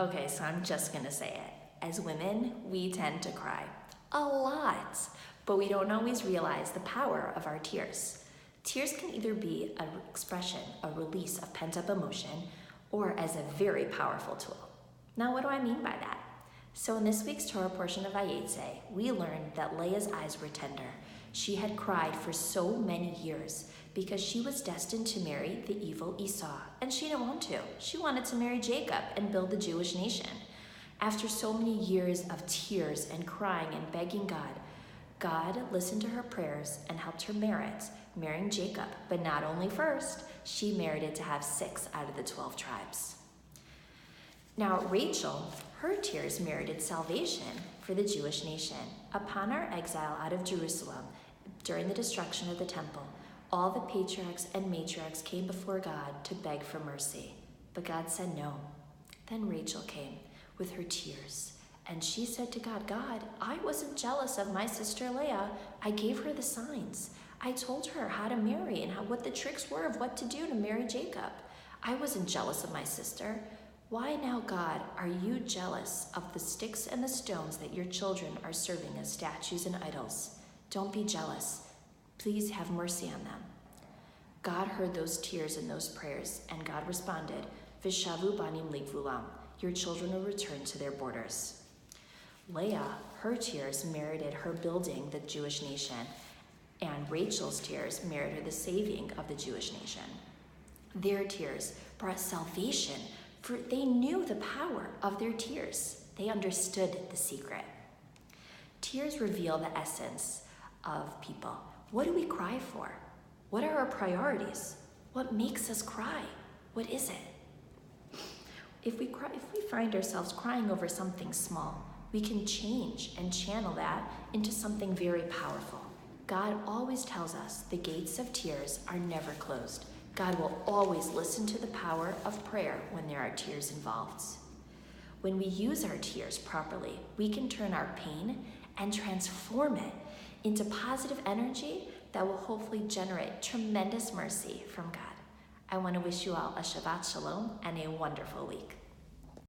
Okay, so I'm just gonna say it. As women, we tend to cry a lot, but we don't always realize the power of our tears. Tears can either be an expression, a release of pent-up emotion, or as a very powerful tool. Now, what do I mean by that? So in this week's Torah portion of Vayetze, we learned that Leah's eyes were tender. She had cried for so many years because she was destined to marry the evil Esau, and she didn't want to. She wanted to marry Jacob and build the Jewish nation. After so many years of tears and crying and begging God listened to her prayers and helped her merit marrying Jacob. But not only first, she merited to have 6 out of the 12 tribes. Now, Rachel, her tears merited salvation for the Jewish nation. Upon our exile out of Jerusalem, during the destruction of the temple, all the patriarchs and matriarchs came before God to beg for mercy. But God said no. Then Rachel came with her tears, and she said to God, God, I wasn't jealous of my sister Leah. I gave her the signs. I told her how to marry and what the tricks were of what to do to marry Jacob. I wasn't jealous of my sister. Why now, God, are you jealous of the sticks and the stones that your children are serving as statues and idols? Don't be jealous. Please have mercy on them. God heard those tears and those prayers, and God responded, Vishavu banim ligvulam. Your children will return to their borders. Leah, her tears merited her building the Jewish nation, and Rachel's tears merited the saving of the Jewish nation. Their tears brought salvation, for they knew the power of their tears. They understood the secret. Tears reveal the essence of people. What do we cry for? What are our priorities? What makes us cry? What is it? If we find ourselves crying over something small, we can change and channel that into something very powerful. God always tells us the gates of tears are never closed. God will always listen to the power of prayer when there are tears involved. When we use our tears properly, we can turn our pain and transform it into positive energy that will hopefully generate tremendous mercy from God. I want to wish you all a Shabbat Shalom and a wonderful week.